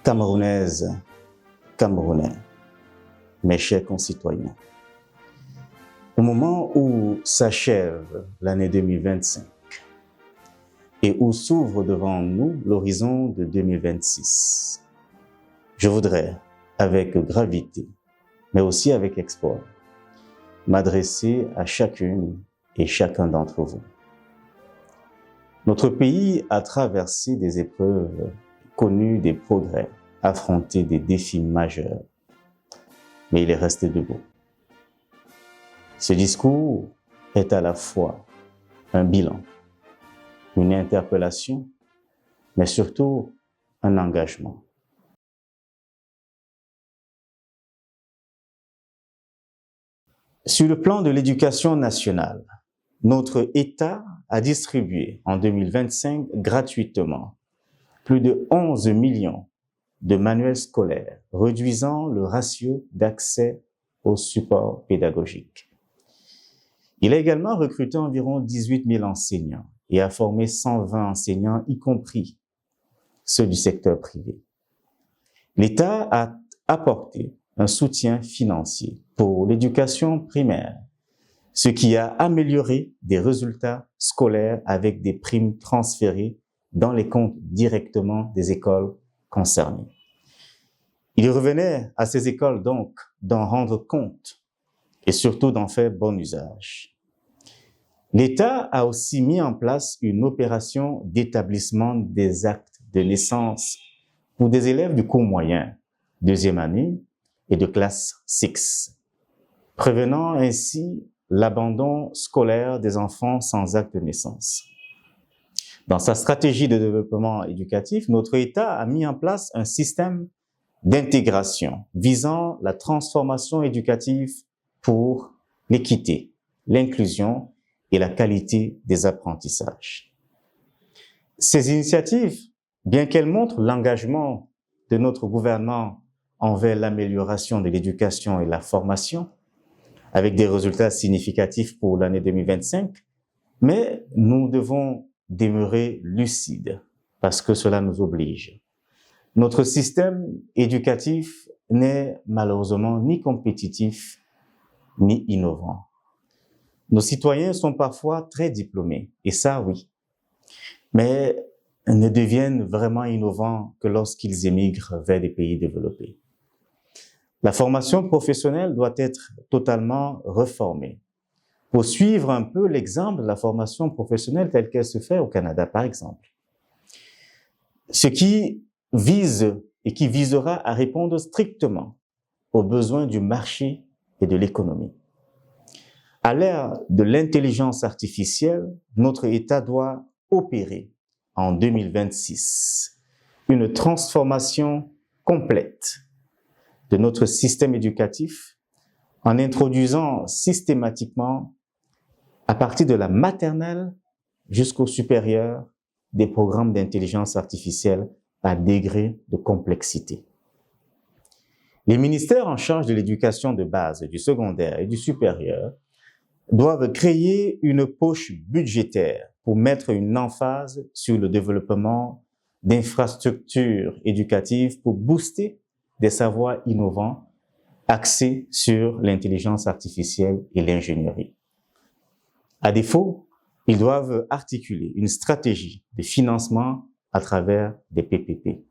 Camerounaises, Camerounais, mes chers concitoyens, au moment où s'achève l'année 2025 et où s'ouvre devant nous l'horizon de 2026, je voudrais, avec gravité, mais aussi avec espoir, m'adresser à chacune et chacun d'entre vous. Notre pays a traversé des épreuves, connu des progrès, affronté des défis majeurs, mais il est resté debout. Ce discours est à la fois un bilan, une interpellation, mais surtout un engagement. Sur le plan de l'éducation nationale, notre État a distribué en 2025 gratuitement plus de 11 millions de manuels scolaires, réduisant le ratio d'accès au support pédagogique. Il a également recruté environ 18 000 enseignants et a formé 120 enseignants, y compris ceux du secteur privé. L'État a apporté un soutien financier pour l'éducation primaire, ce qui a amélioré des résultats scolaires avec des primes transférées dans les comptes directement des écoles concernées. Il revenait à ces écoles donc d'en rendre compte et surtout d'en faire bon usage. L'État a aussi mis en place une opération d'établissement des actes de naissance pour des élèves du cours moyen, deuxième année et de classe 6, prévenant ainsi l'abandon scolaire des enfants sans acte de naissance. Dans sa stratégie de développement éducatif, notre État a mis en place un système d'intégration visant la transformation éducative pour l'équité, l'inclusion et la qualité des apprentissages. Ces initiatives, bien qu'elles montrent l'engagement de notre gouvernement envers l'amélioration de l'éducation et la formation, avec des résultats significatifs pour l'année 2025, mais nous devons demeurer lucides parce que cela nous oblige. Notre système éducatif n'est malheureusement ni compétitif ni innovant. Nos citoyens sont parfois très diplômés, et ça oui, mais ne deviennent vraiment innovants que lorsqu'ils émigrent vers des pays développés. La formation professionnelle doit être totalement réformée pour suivre un peu l'exemple de la formation professionnelle telle qu'elle se fait au Canada, par exemple. Ce qui vise et qui visera à répondre strictement aux besoins du marché et de l'économie. À l'ère de l'intelligence artificielle, notre État doit opérer en 2026 une transformation complète de notre système éducatif en introduisant systématiquement, à partir de la maternelle jusqu'au supérieur, des programmes d'intelligence artificielle à degré de complexité. Les ministères en charge de l'éducation de base, du secondaire et du supérieur doivent créer une poche budgétaire pour mettre une emphase sur le développement d'infrastructures éducatives pour booster des savoirs innovants axés sur l'intelligence artificielle et l'ingénierie. À défaut, ils doivent articuler une stratégie de financement à travers des PPP.